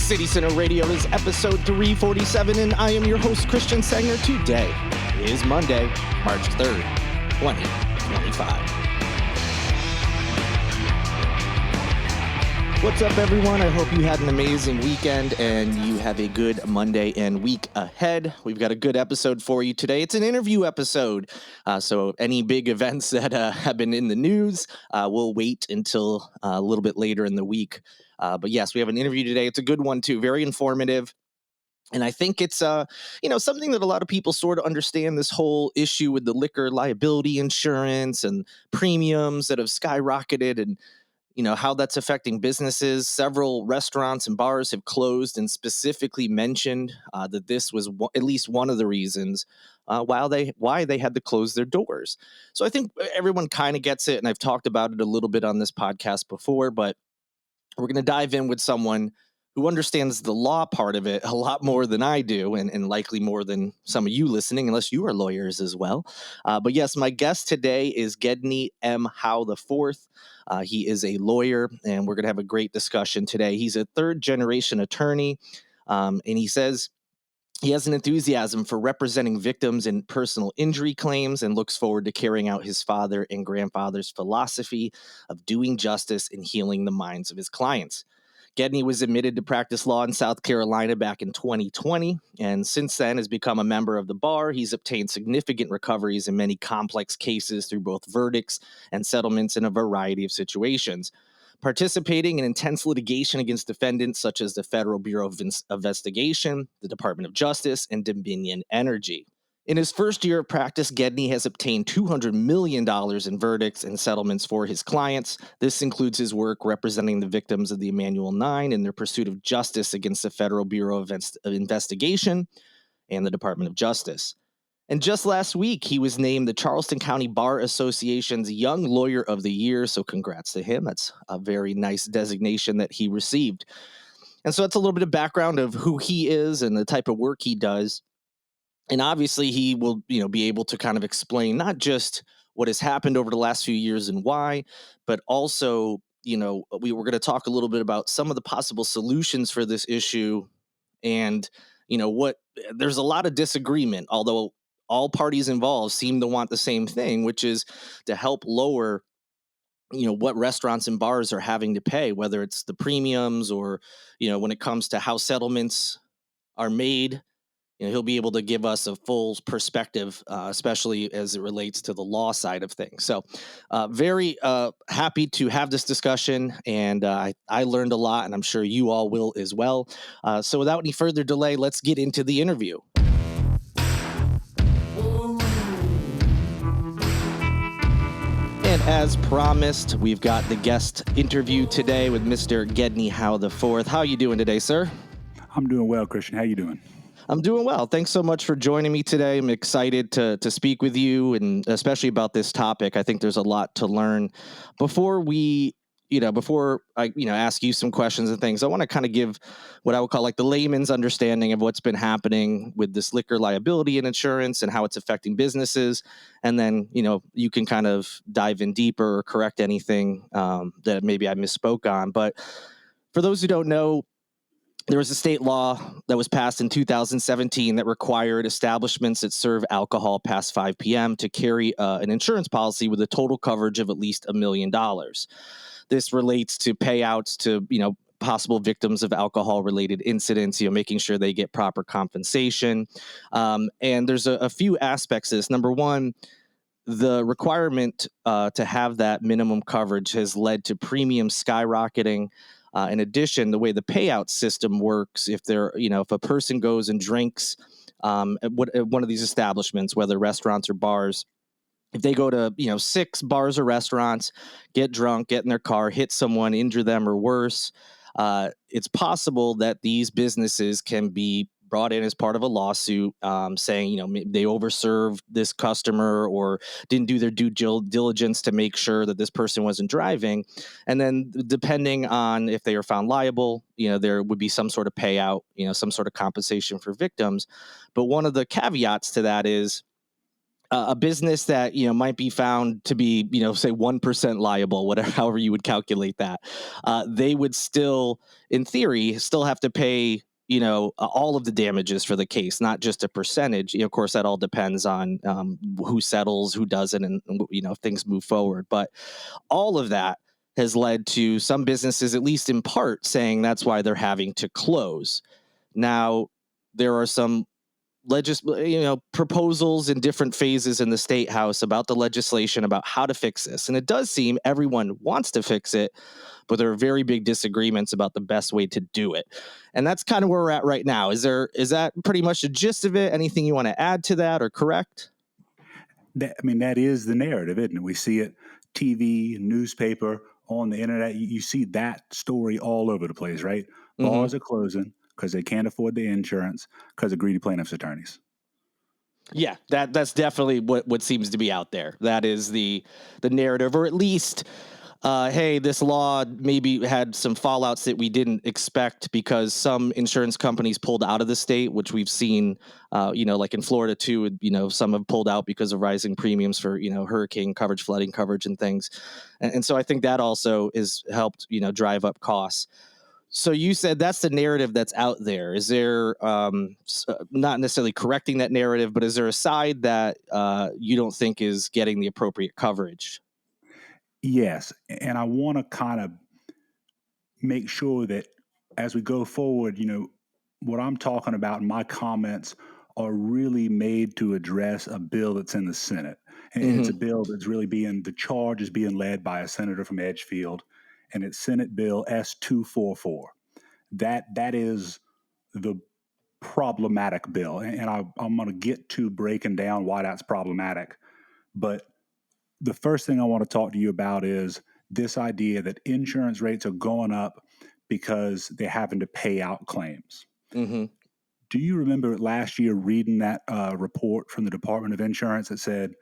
City Center Radio is episode 347, and I am your host, Christian Sanger. Today is Monday, March 3rd, 2025. What's up, everyone? I hope you had an amazing weekend and you have a good Monday and week ahead. We've got a good episode for you today. It's an interview episode, so any big events that have been in the news, we'll wait until a little bit later in the week. But yes, we have an interview today. It's a good one, too. Very informative. And I think it's, something that a lot of people sort of understand, this whole issue with the liquor liability insurance and premiums that have skyrocketed and how that's affecting businesses. Several restaurants and bars have closed and specifically mentioned that this was at least one of the reasons why they had to close their doors. So I think everyone kind of gets it, and I've talked about it a little bit on this podcast before, but we're going to dive in with someone who understands the law part of it a lot more than I do, and likely more than some of you listening, unless you are lawyers as well. But yes, my guest today is Gedney M. Howe IV. He is a lawyer, and we're going to have a great discussion today. He's a third-generation attorney, and he says he has an enthusiasm for representing victims in personal injury claims and looks forward to carrying out his father and grandfather's philosophy of doing justice and healing the minds of his clients. Gedney was admitted to practice law in South Carolina back in 2020, and since then has become a member of the bar. He's obtained significant recoveries in many complex cases through both verdicts and settlements in a variety of situations, participating in intense litigation against defendants such as the Federal Bureau of Investigation, the Department of Justice, and Dominion Energy. In his first year of practice, Gedney has obtained $200 million in verdicts and settlements for his clients. This includes his work representing the victims of the Emanuel 9 in their pursuit of justice against the Federal Bureau of Investigation and the Department of Justice. And just last week, he was named the Charleston County Bar Association's Young Lawyer of the Year, so congrats to him. That's a very nice designation that he received. And so that's a little bit of background of who he is and the type of work he does. And obviously, he will, be able to kind of explain not just what has happened over the last few years and why, but also, we were going to talk a little bit about some of the possible solutions for this issue. And, there's a lot of disagreement, although all parties involved seem to want the same thing, which is to help lower, what restaurants and bars are having to pay, whether it's the premiums or, when it comes to how settlements are made. He'll be able to give us a full perspective, especially as it relates to the law side of things. So very happy to have this discussion, and I learned a lot, and I'm sure you all will as well. So without any further delay, let's get into the interview. And as promised, we've got the guest interview today with Mr. Gedney Howe IV. How are you doing today, sir? I'm doing well, Christian. How you doing? I'm doing well. Thanks so much for joining me today. I'm excited to speak with you, and especially about this topic. I think there's a lot to learn. Before I ask you some questions and things, I want to kind of give what I would call like the layman's understanding of what's been happening with this liquor liability and insurance and how it's affecting businesses. And then, you can kind of dive in deeper or correct anything that maybe I misspoke on. But for those who don't know, there was a state law that was passed in 2017 that required establishments that serve alcohol past 5 p.m. to carry an insurance policy with a total coverage of at least $1 million. This relates to payouts to, possible victims of alcohol-related incidents, making sure they get proper compensation. And there's a few aspects to this. Number one, the requirement to have that minimum coverage has led to premiums skyrocketing. In addition, the way the payout system works, if a person goes and drinks at one of these establishments, whether restaurants or bars, if they go to 6 bars or restaurants, get drunk, get in their car, hit someone, injure them or worse, it's possible that these businesses can be brought in as part of a lawsuit saying, they overserved this customer or didn't do their due diligence to make sure that this person wasn't driving. And then depending on if they are found liable, there would be some sort of payout, some sort of compensation for victims. But one of the caveats to that is a business that might be found to be say 1% liable, whatever, however you would calculate that, they would still, in theory, still have to pay all of the damages for the case, not just a percentage. Of course, that all depends on who settles, who doesn't, and if things move forward. But all of that has led to some businesses, at least in part, saying that's why they're having to close. Now, there are some proposals in different phases in the state house about the legislation about how to fix this. And it does seem everyone wants to fix it, but there are very big disagreements about the best way to do it. And that's kind of where we're at right now. Is that pretty much the gist of it? Anything you want to add to that or correct? That is the narrative, isn't it? We see it TV, newspaper, on the internet. You see that story all over the place, right? Mm-hmm. Bars are closing because they can't afford the insurance because of greedy plaintiffs' attorneys. Yeah, that's definitely what seems to be out there. That is the narrative, or at least, hey, this law maybe had some fallouts that we didn't expect because some insurance companies pulled out of the state, which we've seen, like in Florida too. Some have pulled out because of rising premiums for hurricane coverage, flooding coverage, and things. And so I think that also is helped drive up costs. So you said that's the narrative that's out there. Is there, not necessarily correcting that narrative, but is there a side that you don't think is getting the appropriate coverage? Yes. And I want to kind of make sure that as we go forward, what I'm talking about in my comments are really made to address a bill that's in the Senate. And it's a Mm-hmm. bill that's really the charge is being led by a senator from Edgefield, and it's Senate Bill S-244. That is the problematic bill. And I'm going to get to breaking down why that's problematic. But the first thing I want to talk to you about is this idea that insurance rates are going up because they're having to pay out claims. Mm-hmm. Do you remember last year reading that report from the Department of Insurance that said,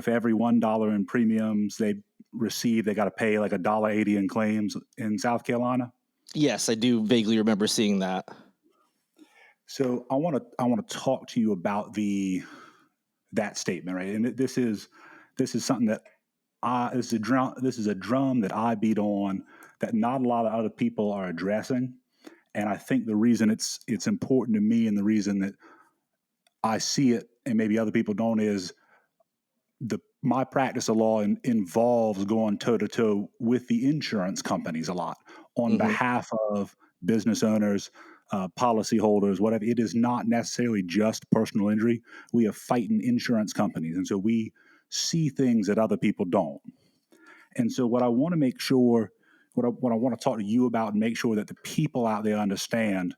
for every $1 in premiums they receive, they got to pay like $1.80 in claims in South Carolina? Yes, I do vaguely remember seeing that. So I want to talk to you about that statement, right? And this is something that this is a drum that I beat on that not a lot of other people are addressing. And I think the reason it's important to me and the reason that I see it and maybe other people don't is my practice of law involves going toe to toe with the insurance companies a lot on Mm-hmm. behalf of business owners, policyholders, whatever. It is not necessarily just personal injury. We are fighting insurance companies, and so we see things that other people don't. And so, what I want to make sure, what I want to talk to you about, and make sure that the people out there understand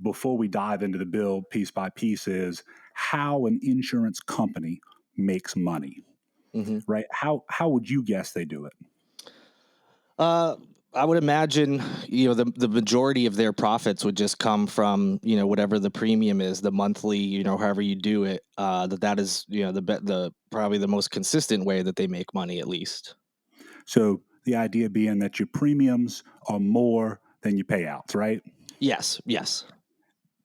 before we dive into the bill piece by piece, is how an insurance company makes money. Mm-hmm. Right? How would you guess they do it? Uh, I would imagine, the majority of their profits would just come from, whatever the premium is, the monthly, however you do it. That is, the probably the most consistent way that they make money, at least. So the idea being that your premiums are more than your payouts, right? Yes. Yes.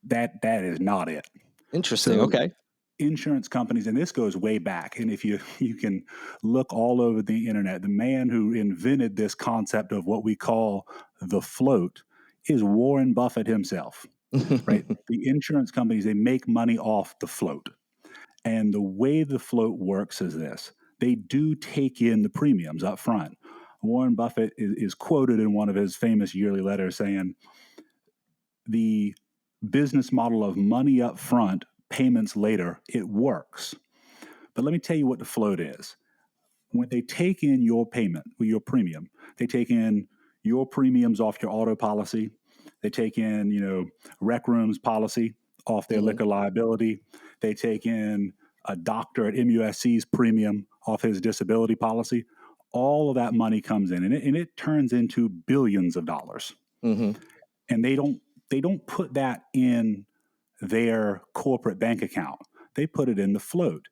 That is not it. Interesting. So Okay. insurance companies, and this goes way back, and if you can look all over the internet, the man who invented this concept of what we call the float is Warren Buffett himself, right? The insurance companies, they make money off the float. And the way the float works is this: they do take in the premiums up front. Warren Buffett is quoted in one of his famous yearly letters saying, the business model of money up front, payments later, it works. But let me tell you what the float is. When they take in your payment, your premium, they take in your premiums off your auto policy. They take in, rec rooms policy off their Mm-hmm. liquor liability. They take in a doctor at MUSC's premium off his disability policy. All of that money comes in, and it turns into billions of dollars. Mm-hmm. And they don't put that in their corporate bank account. They put it in the float.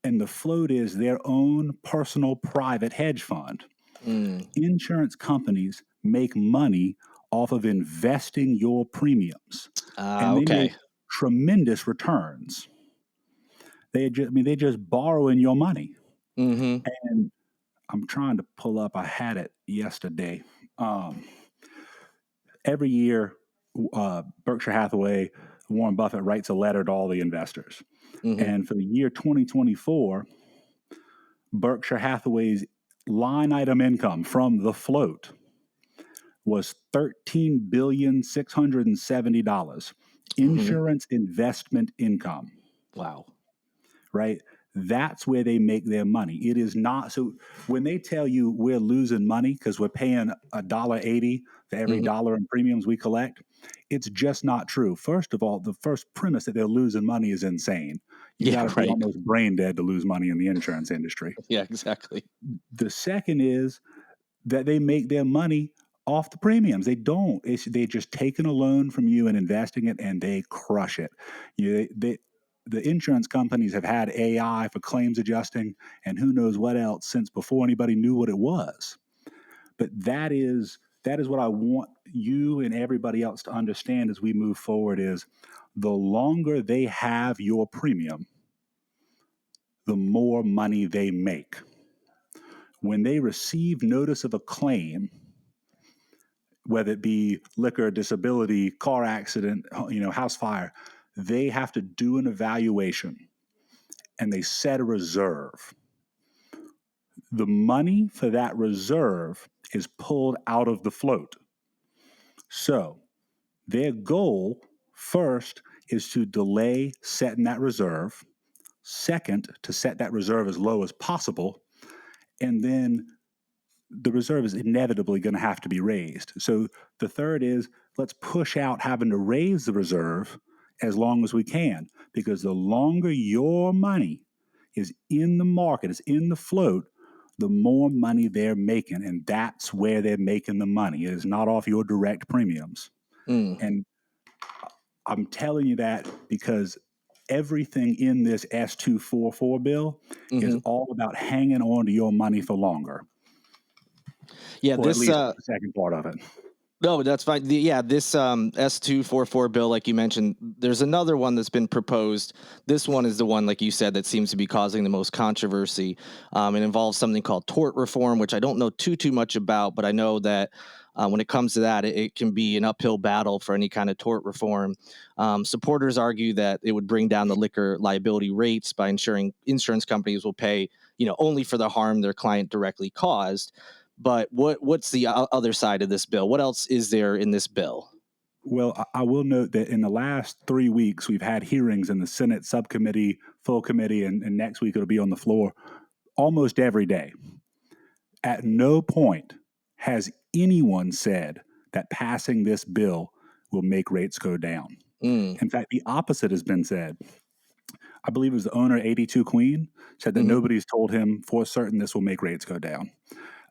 And the float is their own personal private hedge fund. Mm. Insurance companies make money off of investing your premiums, and they make Okay. tremendous returns. they're just borrowing your money. Mm-hmm. And I'm trying to pull up. I had it yesterday. Every year, Berkshire Hathaway, Warren Buffett writes a letter to all the investors. Mm-hmm. And for the year 2024, Berkshire Hathaway's line item income from the float was $13,670,000 Mm-hmm. insurance investment income, Wow. right? That's where they make their money. It is not so when they tell you we're losing money because we're paying $1.80 for every Mm-hmm. dollar in premiums we collect, it's just not true. First of all, the first premise that they're losing money is insane. You got Yeah, to be right. almost brain dead to lose money in the insurance industry. Yeah, exactly. The second is that they make their money off the premiums. They don't. They're just taking a loan from you and investing it, and they crush it. The insurance companies have had AI for claims adjusting and who knows what else since before anybody knew what it was. But that is what I want you and everybody else to understand as we move forward is the longer they have your premium, the more money they make. When they receive notice of a claim, whether it be liquor, disability, car accident, house fire, they have to do an evaluation and they set a reserve. The money for that reserve is pulled out of the float. So their goal first is to delay setting that reserve. Second, to set that reserve as low as possible. And then the reserve is inevitably going to have to be raised. So the third is let's push out having to raise the reserve as long as we can, because the longer your money is in the market, is in the float, the more money they're making. And that's where they're making the money. It is not off your direct premiums. Mm. And I'm telling you that because everything in this S244 bill is Mm-hmm. all about hanging on to your money for longer, Yeah, or at this least the second part of it. no, that's fine. This S244 bill, like you mentioned, there's another one that's been proposed. This one is the one, like you said, that seems to be causing the most controversy. It involves something called tort reform, which I don't know too much about, but I know that when it comes to that, it can be an uphill battle for any kind of tort reform. Supporters argue that it would bring down the liquor liability rates by ensuring insurance companies will pay, only for the harm their client directly caused. But what's the other side of this bill? What else is there in this bill? Well, I will note that in the last 3 weeks, we've had hearings in the Senate subcommittee, full committee, and next week it'll be on the floor almost every day. At no point has anyone said that passing this bill will make rates go down. Mm. In fact, the opposite has been said. I believe it was the owner, 82 Queen, said that Mm-hmm. nobody's told him for certain this will make rates go down.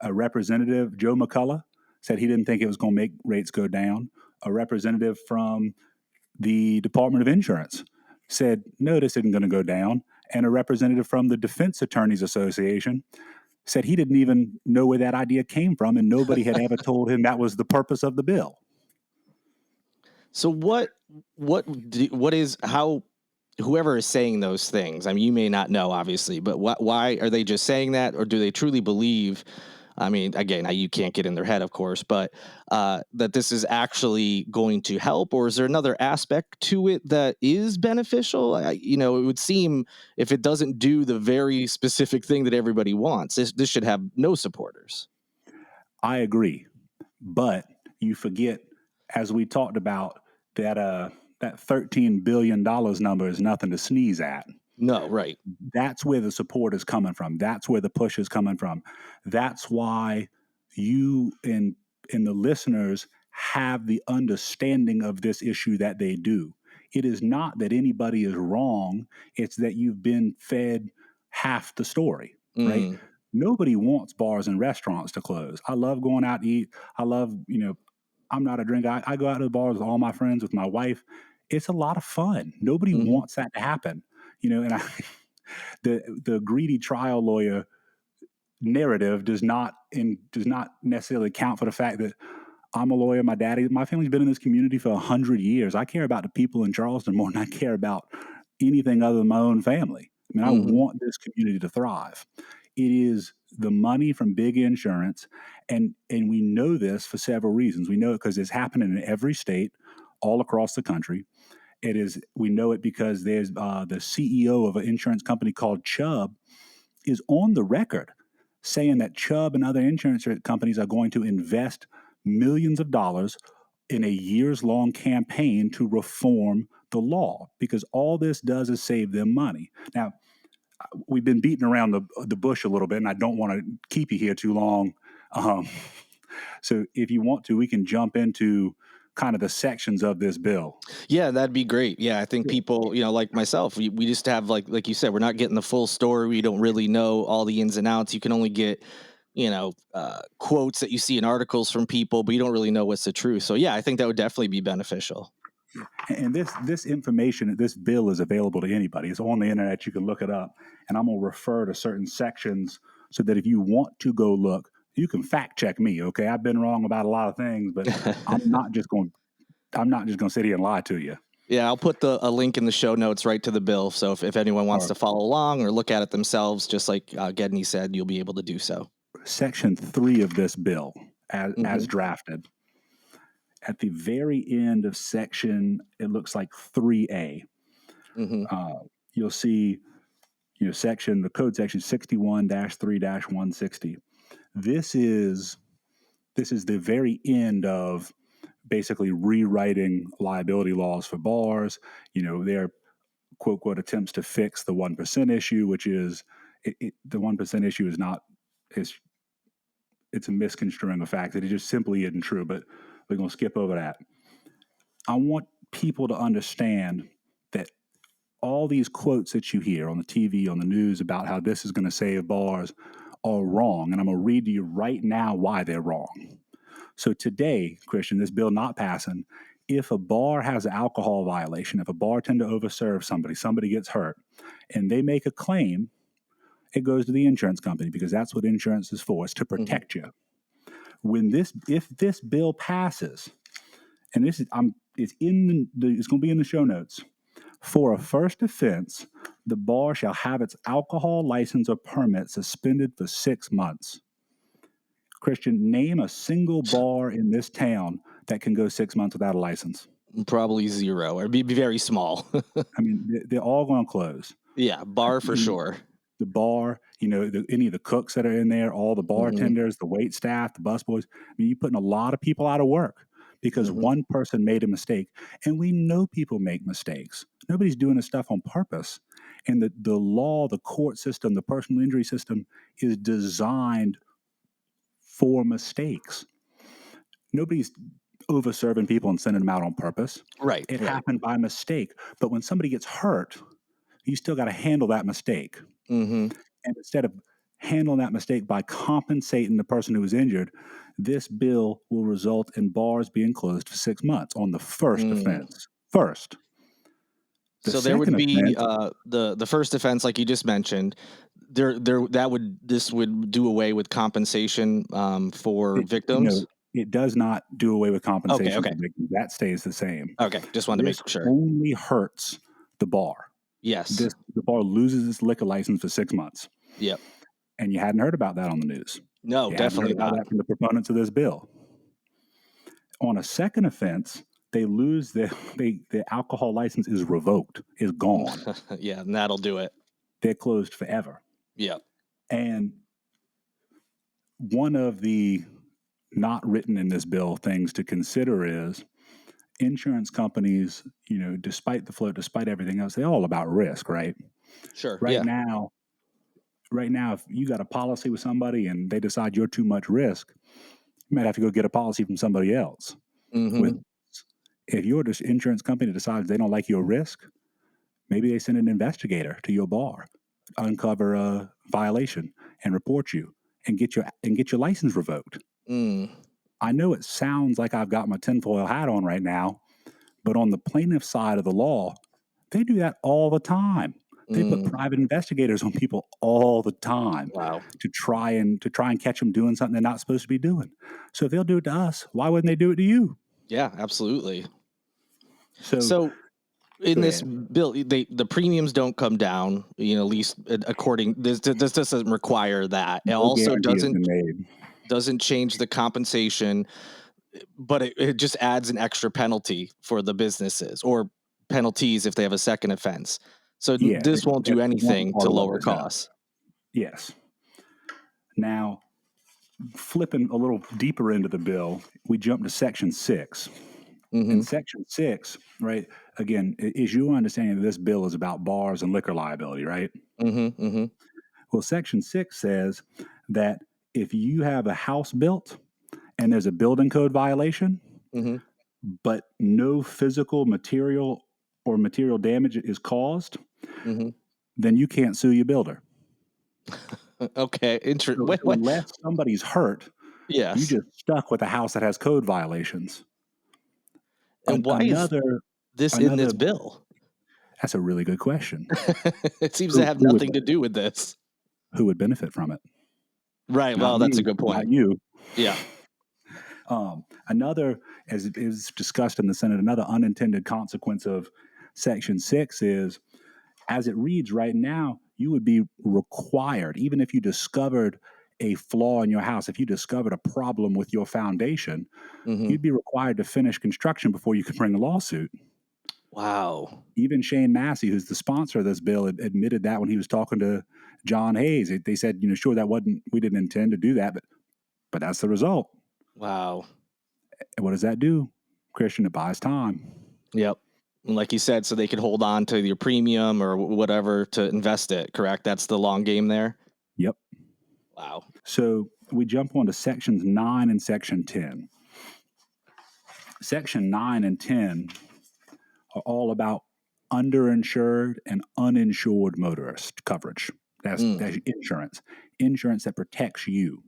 A representative, Joe McCullough, said he didn't think it was going to make rates go down. A representative from the Department of Insurance said, no, this isn't going to go down. And a representative from the Defense Attorneys Association said he didn't even know where that idea came from, and nobody had ever told him that was the purpose of the bill. So what is how whoever is saying those things? I mean, you may not know, obviously, but why are they just saying that, or do they truly believe? I mean, again, you can't get in their head, of course, but that this is actually going to help, or is there another aspect to it that is beneficial? It would seem if it doesn't do the very specific thing that everybody wants, this should have no supporters. I agree. But you forget, as we talked about, that that $13 billion number is nothing to sneeze at. No, right. That's where the support is coming from. That's where the push is coming from. That's why you and the listeners have the understanding of this issue that they do. It is not that anybody is wrong. It's that you've been fed half the story, right? Mm, Nobody wants bars and restaurants to close. I love going out to eat. I love, I'm not a drinker. I go out to the bars with all my friends, with my wife. It's a lot of fun. Nobody hmm wants that to happen, and the greedy trial lawyer narrative does not necessarily account for the fact that I'm a lawyer. My family's been in this community for 100 years. I care about the people in Charleston more than I care about anything other than my own family. I mean, I Hmm. want this community to thrive. It is the money from big insurance, and we know this for several reasons. We know it because it's happening in every state, all across the country. It is. We know it because there's the CEO of an insurance company called Chubb is on the record saying that Chubb and other insurance companies are going to invest millions of dollars in a years long campaign to reform the law because all this does is save them money. Now, we've been beating around the bush a little bit, and I don't want to keep you here too long. Um, so if you want to, we can jump into kind of the sections of this bill. Yeah, that'd be great. Yeah, I think Yeah. people, like myself, we just have like you said, we're not getting the full story. We don't really know all the ins and outs. You can only get, quotes that you see in articles from people, but you don't really know what's the truth. So yeah, I think that would definitely be beneficial. And this information, this bill is available to anybody. It's on the internet. You can look it up. And I'm going to refer to certain sections so that if you want to go look, you can fact check me. Okay, I've been wrong about a lot of things, but I'm not just going. I'm not just going to sit here and lie to you. Yeah, I'll put a link in the show notes right to the bill. So if anyone wants Or to follow along or look at it themselves, just like Gedney said, you'll be able to do so. Section 3 of this bill, as Hmm. drafted, at the very end of section, it looks like 3A. Hmm. You'll see, the code section 61-3-160. This is the very end of basically rewriting liability laws for bars. Their quote quote attempts to fix the 1% issue, which is the 1% issue is not is it's a misconstruing of fact that it just simply isn't true. But we're going to skip over that. I want people to understand that all these quotes that you hear on the TV, on the news about how this is going to save bars are wrong. And I'm going to read to you right now why they're wrong. So today, Christian, this bill not passing, if a bar has an alcohol violation, if a bartender overserves somebody gets hurt, and they make a claim, it goes to the insurance company because that's what insurance is for. It's to Hmm. protect you. If this bill passes, and this is it's it's going to be in the show notes. For a first offense, the bar shall have its alcohol license or permit suspended for 6 months. Christian, name a single bar in this town that can go 6 months without a license. Probably zero, or be very small. I mean, they're all going to close. Yeah, bar for sure. The bar, any of the cooks that are in there, all the Hmm. bartenders, the wait staff, the busboys. I mean, you're putting a lot of people out of work because Hmm. one person made a mistake. And we know people make mistakes. Nobody's doing this stuff on purpose. And the law, the court system, the personal injury system is designed for mistakes. Nobody's over serving people and sending them out on purpose. Right, It right. happened by mistake. But when somebody gets hurt, you still got to handle that mistake. Hmm. And instead of handling that mistake by compensating the person who was injured, this bill will result in bars being closed for 6 months on the first Mm. offense. First. The So there would second be offense, the first offense, like you just mentioned. This would do away with compensation for it, no, victims. it does not do away with Okay, compensation okay, for victims. That stays the same. okay. Just wanted to This make sure. only hurts the bar. Yes. The bar loses its liquor license for 6 months. Yep. And you hadn't heard about that on the news. No, You hadn't heard definitely about not. that from the proponents of this bill. On a second offense, they lose their alcohol license is revoked, is gone. Yeah, and that'll do it. They're closed forever. Yep. And one of the not written in this bill things to consider is insurance companies, despite the float, despite everything else, they're all about risk, right? Sure. Right Yeah. now, if you got a policy with somebody and they decide you're too much risk, you might have to go get a policy from somebody else. With Hmm. if your insurance company decides they don't like your risk, maybe they send an investigator to your bar, uncover a violation, and report you, and get your license revoked. Mm. I know it sounds like I've got my tinfoil hat on right now, but on the plaintiff side of the law, they do that all the time. They put Mm. private investigators on people all the time Wow. to try and catch them doing something they're not supposed to be doing. So if they'll do it to us, why wouldn't they do it to you? Yeah, absolutely. So So In Go this ahead. bill, the premiums don't come down. At least according this doesn't require that. It No also guarantee has been made. doesn't change the compensation, but it just adds an extra penalty for the businesses or penalties if they have a second offense. So Yeah, this won't do that's one anything part to of what lower this does. costs. Yes. Now, flipping a little deeper into the bill, we jump to Section 6. Hmm. In Section 6, right, again, is your understanding that this bill is about bars and liquor liability, right? Hmm. Hmm. Well, Section 6 says that if you have a house built and there's a building code violation, Hmm. but no physical material or material damage is caused, Hmm. then you can't sue your builder. Okay. So unless somebody's hurt, you Yes. just stuck with a house that has code violations. And why is Another this in another this bill? That's a really good question. It seems to Who have who would nothing to do with this. who would benefit from it? Right. Not Well, that's a me, good not point. you. Yeah. Another, as is discussed in the Senate, another unintended consequence of Section 6 is, as it reads right now, you would be required, even if you discovered a flaw in your house, if you discovered a problem with your foundation, Hmm. you'd be required to finish construction before you could bring a lawsuit. Wow. Even Shane Massey, who's the sponsor of this bill, admitted that when he was talking to John Hayes. They said, sure, we didn't intend to do that, but that's the result. Wow. And what does that do, Christian? It buys time. Yep. And like you said, so they could hold on to your premium or whatever to invest it, correct? That's the long game there. Yep. Wow. So we jump on to Sections 9 and Section 10. Section 9 and 10 are all about underinsured and uninsured motorist coverage. That's insurance. Insurance that protects you,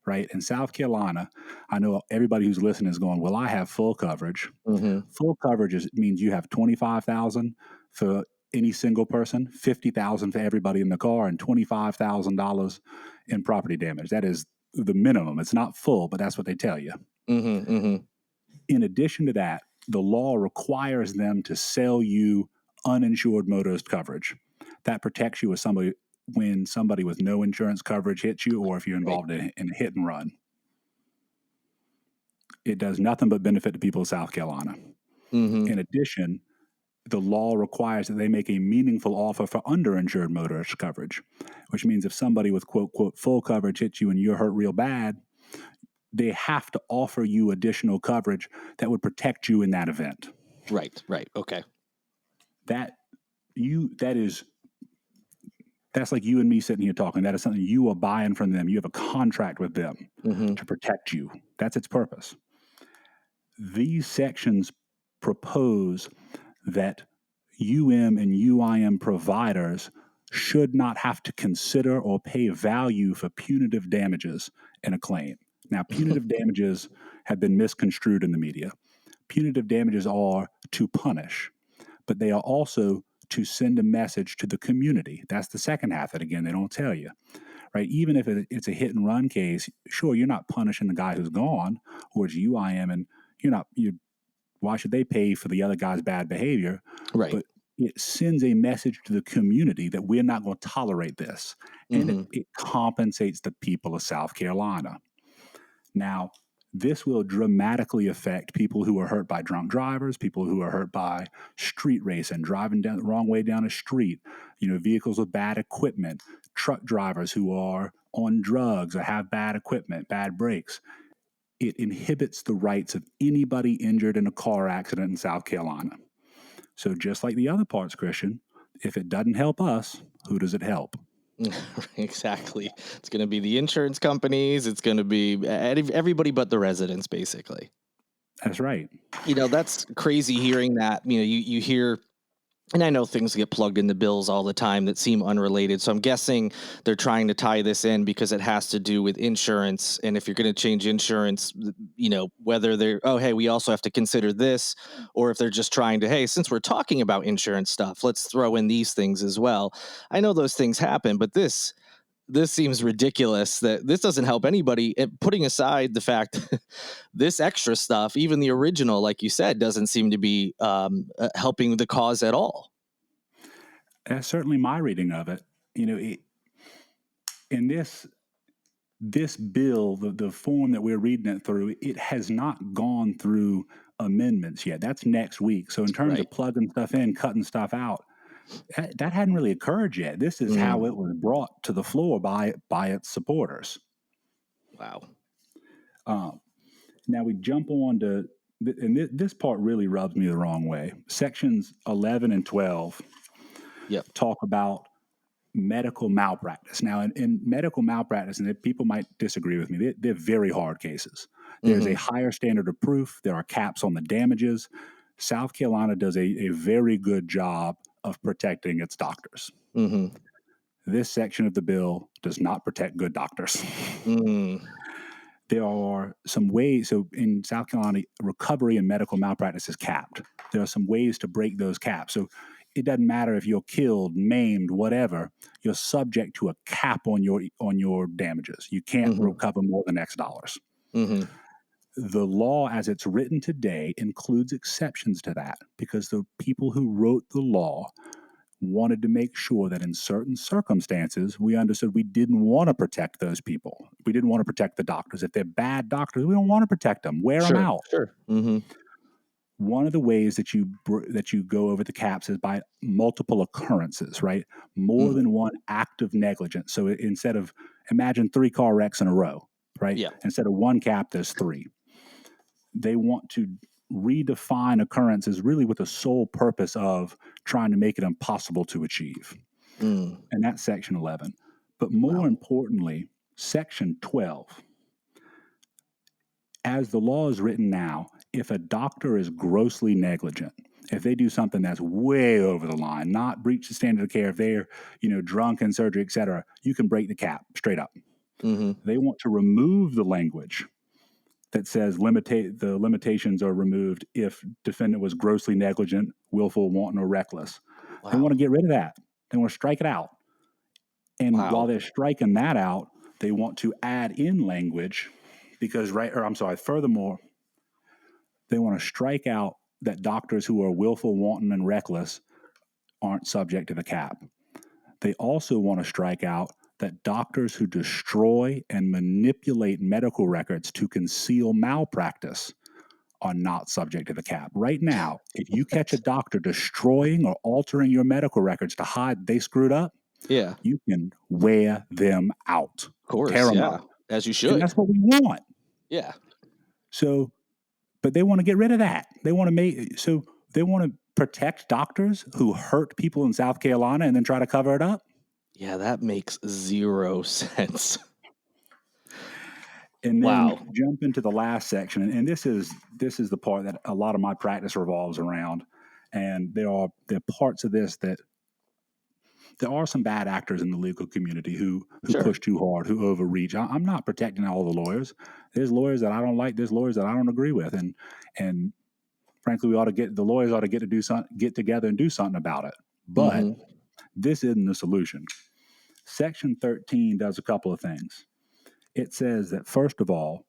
right? In South Carolina, I know everybody who's listening is going, well, I have full coverage. Mm-hmm. Full coverage means you have $25,000 for any single person, $50,000 for everybody in the car, and $25,000 in property damage. That is the minimum. It's not full, but that's what they tell you. Mm-hmm. Mm-hmm. In addition to that, the law requires them to sell you uninsured motorist coverage. That protects you when somebody with no insurance coverage hits you, or if you're Right. involved in a hit and run. It does nothing but benefit the people of South Carolina. Mm-hmm. In addition, the law requires that they make a meaningful offer for underinsured motorist coverage, which means if somebody with quote, quote, full coverage hits you and you're hurt real bad, they have to offer you additional coverage that would protect you in that event. Right. Right. Okay. That's like you and me sitting here talking. That is something you are buying from them. You have a contract with them to protect you. That's its purpose. These sections propose that and UIM providers should not have to consider or pay value for punitive damages in a claim. Now, punitive damages have been misconstrued in the media. Punitive damages are to punish, but they are also to send a message to the community. That's the second half that, again, they don't tell you, right? Even if it's a hit and run case, sure, you're not punishing the guy who's gone, or it's UIM, and why should they pay for the other guy's bad behavior? Right. But it sends a message to the community that we're not going to tolerate this. And it compensates the people of South Carolina. Now, this will dramatically affect people who are hurt by drunk drivers, people who are hurt by street racing, driving down the wrong way down a street, vehicles with bad equipment, truck drivers who are on drugs or have bad equipment, bad brakes. It inhibits the rights of anybody injured in a car accident in South Carolina. So just like the other parts, Christian, if it doesn't help us, who does it help? Exactly. It's going to be the insurance companies. It's going to be everybody but the residents, basically. That's right. That's crazy hearing that. You hear, and I know things get plugged into bills all the time that seem unrelated. So I'm guessing they're trying to tie this in because it has to do with insurance. And if you're going to change insurance, whether they're, oh, hey, we also have to consider this, or if they're just trying to, hey, since we're talking about insurance stuff, let's throw in these things as well. I know those things happen, but this this seems ridiculous. That this doesn't help anybody. Putting aside the fact this extra stuff, even the original, like you said, doesn't seem to be helping the cause at all. That's certainly my reading of it. In this bill, the form that we're reading it through, it has not gone through amendments yet. That's next week. So in terms of plugging stuff in, cutting stuff out, that hadn't really occurred yet. This is how it was brought to the floor by its supporters. Wow. Now we jump on to, and this part really rubs me the wrong way. Sections 11 and 12 talk about medical malpractice. Now, in medical malpractice, and people might disagree with me, they're very hard cases. There's a higher standard of proof. There are caps on the damages. South Carolina does a very good job of protecting its doctors. This section of the bill does not protect good doctors. There are some ways. So in South Carolina, recovery in medical malpractice is capped. There are some ways to break those caps. So it doesn't matter if you're killed, maimed, whatever. You're subject to a cap on your damages. You can't recover more than X dollars. The law, as it's written today, includes exceptions to that because the people who wrote the law wanted to make sure that in certain circumstances, we understood we didn't want to protect those people. We didn't want to protect the doctors. If they're bad doctors, we don't want to protect them. Wear them out. One of the ways that you go over the caps is by multiple occurrences, right? More than one act of negligence. So instead of, imagine 3 car wrecks in a row, right? Yeah. Instead of 1 cap, there's 3. They want to redefine occurrences really with the sole purpose of trying to make it impossible to achieve. And that's section 11. But more importantly, section 12. As the law is written now, if a doctor is grossly negligent, if they do something that's way over the line, not breach the standard of care, if they're, drunk in surgery, et cetera, you can break the cap straight up. They want to remove the language that says the limitations are removed if defendant was grossly negligent, willful, wanton, or reckless. They want to get rid of that. They want to strike it out. And while they're striking that out, they want to add in language furthermore, they want to strike out that doctors who are willful, wanton, and reckless aren't subject to the cap. They also want to strike out that doctors who destroy and manipulate medical records to conceal malpractice are not subject to the cap. Right now, if you catch a doctor destroying or altering your medical records to hide they screwed up, you can wear them out. Of course, tear them up. as you should. And that's what we want. Yeah. So, but they want to get rid of that. They want to protect doctors who hurt people in South Carolina and then try to cover it up. Yeah, that makes 0 sense. And then jump into the last section, and this is the part that a lot of my practice revolves around. And there are parts of this that there are some bad actors in the legal community who push too hard, who overreach. I'm not protecting all the lawyers. There's lawyers that I don't like. There's lawyers that I don't agree with, and frankly, the lawyers ought to get together and do something about it. But this isn't the solution. Section 13 does a couple of things. It says that, first of all,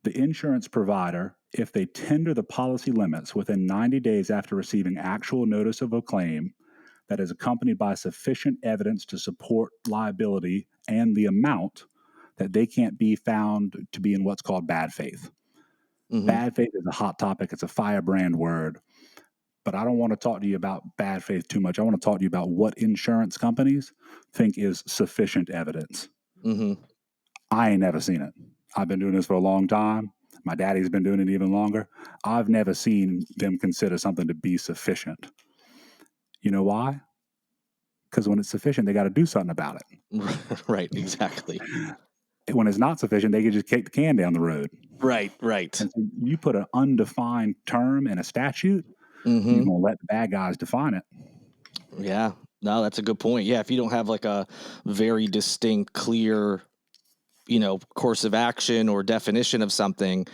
the insurance provider, if they tender the policy limits within 90 days after receiving actual notice of a claim that is accompanied by sufficient evidence to support liability and the amount, that they can't be found to be in what's called bad faith. Bad faith is a hot topic. It's a firebrand word. But I don't want to talk to you about bad faith too much. I want to talk to you about what insurance companies think is sufficient evidence. I ain't never seen it. I've been doing this for a long time. My daddy's been doing it even longer. I've never seen them consider something to be sufficient. You know why? Because when it's sufficient, they got to do something about it. Right, exactly. When it's not sufficient, they can just kick the can down the road. Right. And so you put an undefined term in a statute, you're going to let the bad guys define it. Yeah. No, that's a good point. Yeah, if you don't have like a very distinct, clear, course of action or definition of something,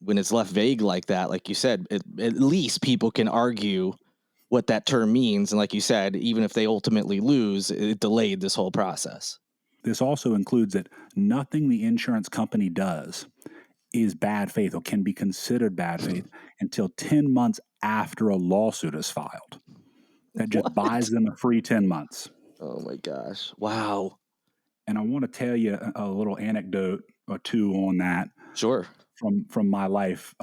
when it's left vague like that, like you said, at least people can argue what that term means. And like you said, even if they ultimately lose, it delayed this whole process. This also includes that nothing the insurance company does is bad faith or can be considered bad faith until 10 months after a lawsuit is filed. That just buys What? them a free 10 months. Oh my gosh. Wow. And I want to tell you a little anecdote or two on that Sure. from my life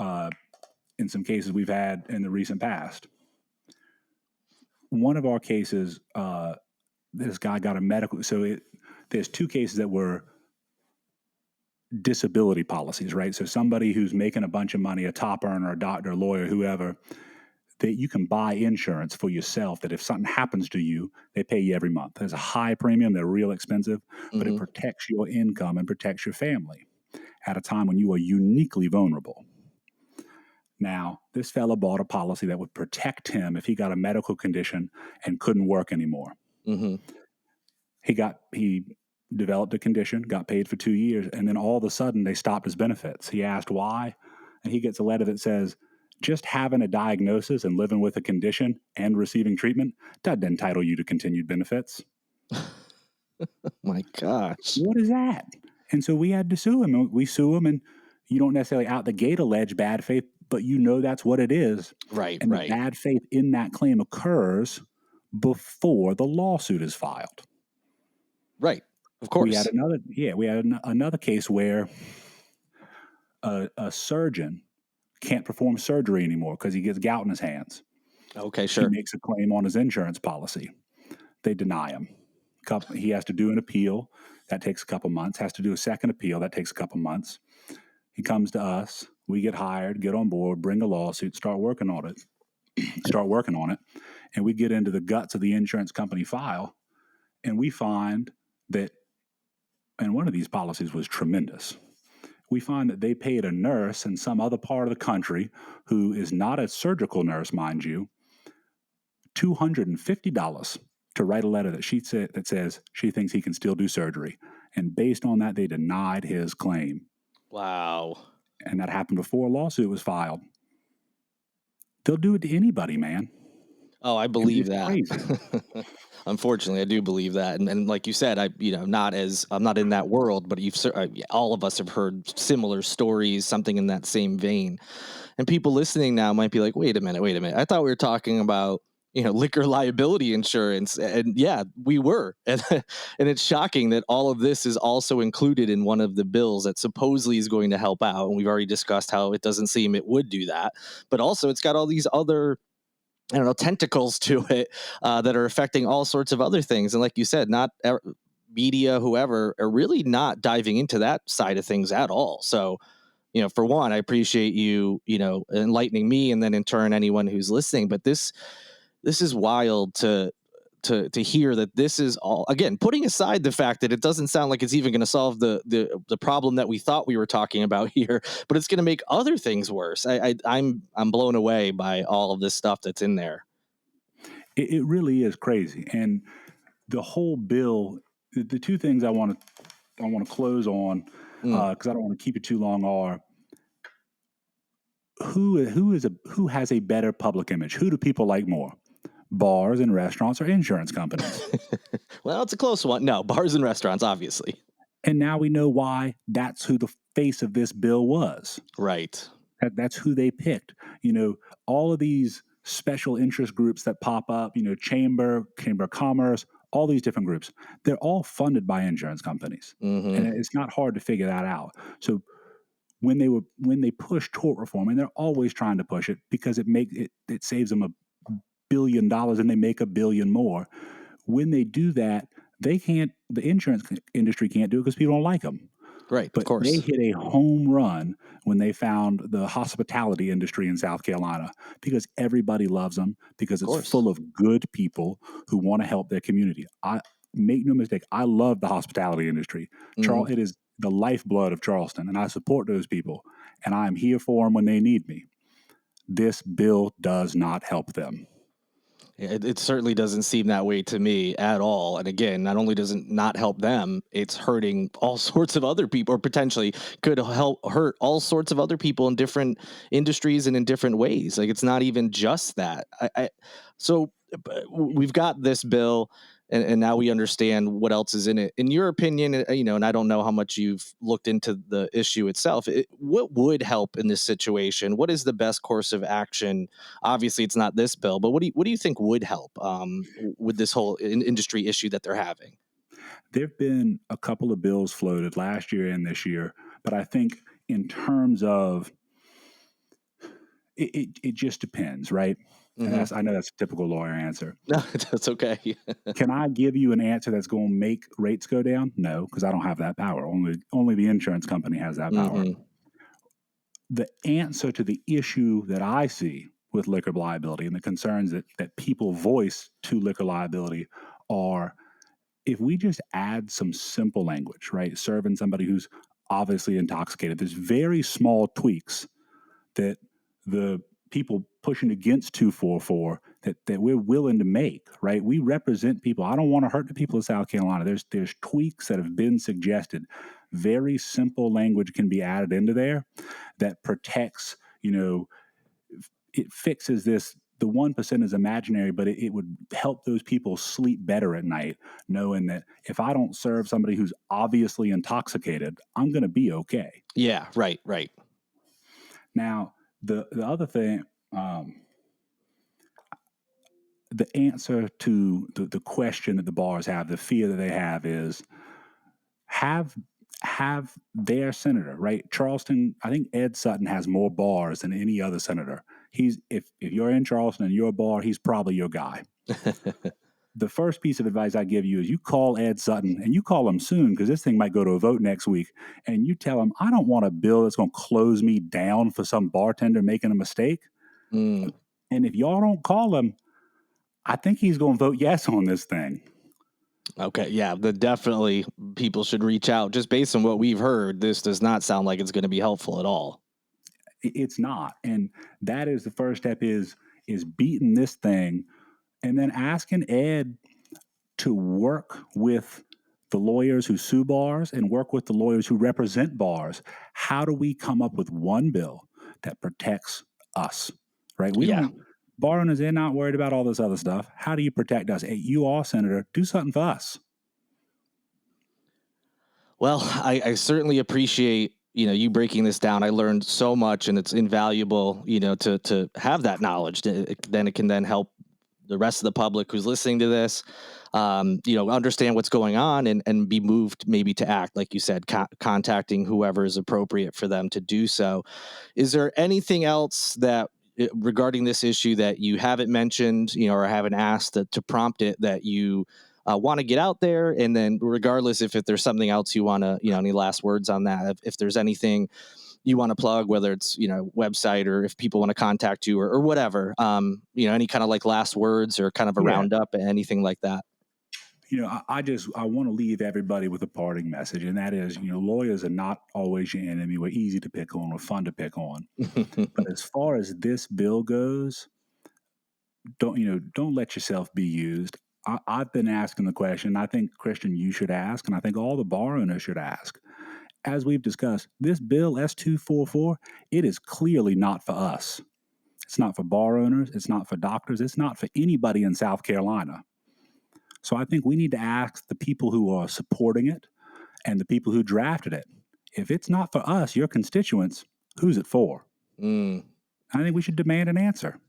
in some cases we've had in the recent past. One of our cases, this guy got a medical. There's two cases that were disability policies, right? So somebody who's making a bunch of money, a top earner, a doctor, a lawyer, whoever, that you can buy insurance for yourself that if something happens to you, they pay you every month. There's a high premium, they're real expensive, but it Hmm. protects your income and protects your family at a time when you are uniquely vulnerable. Now, this fellow bought a policy that would protect him if he got a medical condition and couldn't work anymore. Hmm. He developed a condition, got paid for 2 years, and then all of a sudden they stopped his benefits. He asked why, and he gets a letter that says, just having a diagnosis and living with a condition and receiving treatment doesn't entitle you to continued benefits. My gosh. What is that? And so we had to sue him. We sue him, and you don't necessarily out the gate allege bad faith, but you know that's what it is. Right, And the right, bad faith in that claim occurs before the lawsuit is filed. right. Of We had course. another case where a surgeon can't perform surgery anymore because he gets gout in his hands. Okay, He sure. makes a claim on his insurance policy. They deny him. He has to do an appeal. That takes a couple months. Has to do a second appeal. That takes a couple months. He comes to us. We get hired, get on board, bring a lawsuit, start working on it. And we get into the guts of the insurance company file, and we find that, and one of these policies was tremendous. We find that they paid a nurse in some other part of the country who is not a surgical nurse, mind you, $250 to write a letter that says she thinks he can still do surgery. And based on that, they denied his claim. Wow. And that happened before a lawsuit was filed. They'll do it to anybody, man. Oh, I believe It's that. crazy. Unfortunately, I do believe that, and like you said, I'm not in that world, but all of us have heard similar stories, something in that same vein. And people listening now might be like, wait a minute. I thought we were talking about, liquor liability insurance. And yeah, we were. And it's shocking that all of this is also included in one of the bills that supposedly is going to help out. And we've already discussed how it doesn't seem it would do that. But also, it's got all these other, I don't know, tentacles to it that are affecting all sorts of other things. And like you said, not media, whoever, are really not diving into that side of things at all. So, for one, I appreciate you, enlightening me, and then in turn anyone who's listening. But this is wild to hear that this is all, again, putting aside the fact that it doesn't sound like it's even going to solve the problem that we thought we were talking about here, but it's going to make other things worse. I'm blown away by all of this stuff that's in there. It really is crazy. And the whole bill, the two things I want to close on, Mm. because I don't want to keep it too long, are who has a better public image? Who do people like more? Bars and restaurants or insurance companies? Well, it's a close one. No, bars and restaurants, obviously. And now we know why that's who the face of this bill was. Right. That's who they picked. All of these special interest groups that pop up, Chamber of Commerce, all these different groups, they're all funded by insurance companies. Hmm. And it's not hard to figure that out. So when they push tort reform, and they're always trying to push it because it saves them $1 billion and they make $1 billion more. When they do that, the insurance industry can't do it because people don't like them. Right. Of But they course. hit a home run when they found the hospitality industry in South Carolina because everybody loves them because Of it's course. full of good people who want to help their community. I make no mistake, I love the hospitality industry. Hmm. It is the lifeblood of Charleston, and I support those people, and I am here for them when they need me. This bill does not help them. It certainly doesn't seem that way to me at all. And again, not only does it not help them, it's hurting all sorts of other people, or potentially could help hurt all sorts of other people in different industries and in different ways. Like, it's not even just that. So we've got this bill. and now we understand what else is in it. In your opinion, and I don't know how much you've looked into the issue itself, what would help in this situation? What is the best course of action? Obviously, it's not this bill, but what do you think would help with this whole industry issue that they're having? There have been a couple of bills floated last year and this year, but I think in terms of it just depends, right? And Mm-hmm. I know that's a typical lawyer answer. No, that's okay. Can I give you an answer that's going to make rates go down? No, because I don't have that power. Only the insurance company has that power. Mm-hmm. The answer to the issue that I see with liquor liability and the concerns that people voice to liquor liability are, if we just add some simple language, right? Serving somebody who's obviously intoxicated, there's very small tweaks that the people pushing against 244 that we're willing to make, right? We represent people. I don't want to hurt the people of South Carolina. There's tweaks that have been suggested. Very simple language can be added into there that protects, it fixes this. The 1% is imaginary, but it would help those people sleep better at night, knowing that if I don't serve somebody who's obviously intoxicated, I'm going to be okay. Yeah, right. Now, the other thing, the answer to the question that the bars have, the fear that they have is have their senator, right? Charleston, I think Ed Sutton has more bars than any other senator. If you're in Charleston and you're a bar, he's probably your guy. The first piece of advice I give you is you call Ed Sutton, and you call him soon, because this thing might go to a vote next week, and you tell him, I don't want a bill that's going to close me down for some bartender making a mistake. Mm. And if y'all don't call him, I think he's going to vote yes on this thing. Okay, yeah, definitely people should reach out. Just based on what we've heard, this does not sound like it's going to be helpful at all. It's not. And that is the first step is beating this thing, and then asking Ed to work with the lawyers who sue bars and work with the lawyers who represent bars. How do we come up with one bill that protects us, right? Bar owners, they're not worried about all this other stuff. How do you protect us? Hey, you all, Senator, do something for us. Well, I certainly appreciate you breaking this down. I learned so much, and it's invaluable to have that knowledge. Then it can then help the rest of the public who's listening to this understand what's going on and be moved maybe to act, like you said, contacting whoever is appropriate for them to do so. Is there anything else that regarding this issue that you haven't mentioned, or haven't asked to prompt it, that you want to get out there? And then regardless if there's something else you want to, any last words on that, if there's anything you want to plug, whether it's, website, or if people want to contact you or whatever, any kind of like last words or kind of a roundup, anything like that. I want to leave everybody with a parting message, and that is, lawyers are not always your enemy. We're easy to pick on, we're fun to pick on. But as far as this bill goes, don't let yourself be used. I've been asking the question. I think, Christian, you should ask, and I think all the bar owners should ask. As we've discussed, this bill S244, it is clearly not for us. It's not for bar owners. It's not for doctors. It's not for anybody in South Carolina. So I think we need to ask the people who are supporting it and the people who drafted it, if it's not for us, your constituents, who's it for? I think we should demand an answer.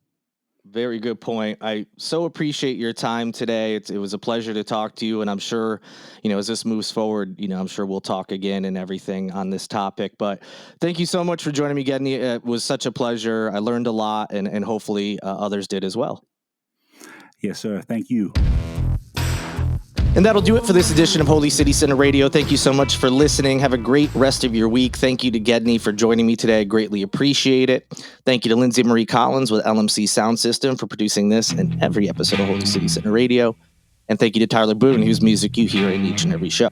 Very good point. I so appreciate your time today. It was a pleasure to talk to you, and I'm sure, as this moves forward, I'm sure we'll talk again and everything on this topic. But thank you so much for joining me, Gedney. It was such a pleasure. I learned a lot, and hopefully others did as well. Yes, sir. Thank you. And that'll do it for this edition of Holy City Center Radio. Thank you so much for listening. Have a great rest of your week. Thank you to Gedney for joining me today. I greatly appreciate it. Thank you to Lindsay Marie Collins with LMC Soundsystem for producing this and every episode of Holy City Center Radio. And thank you to Tyler Boone, whose music you hear in each and every show.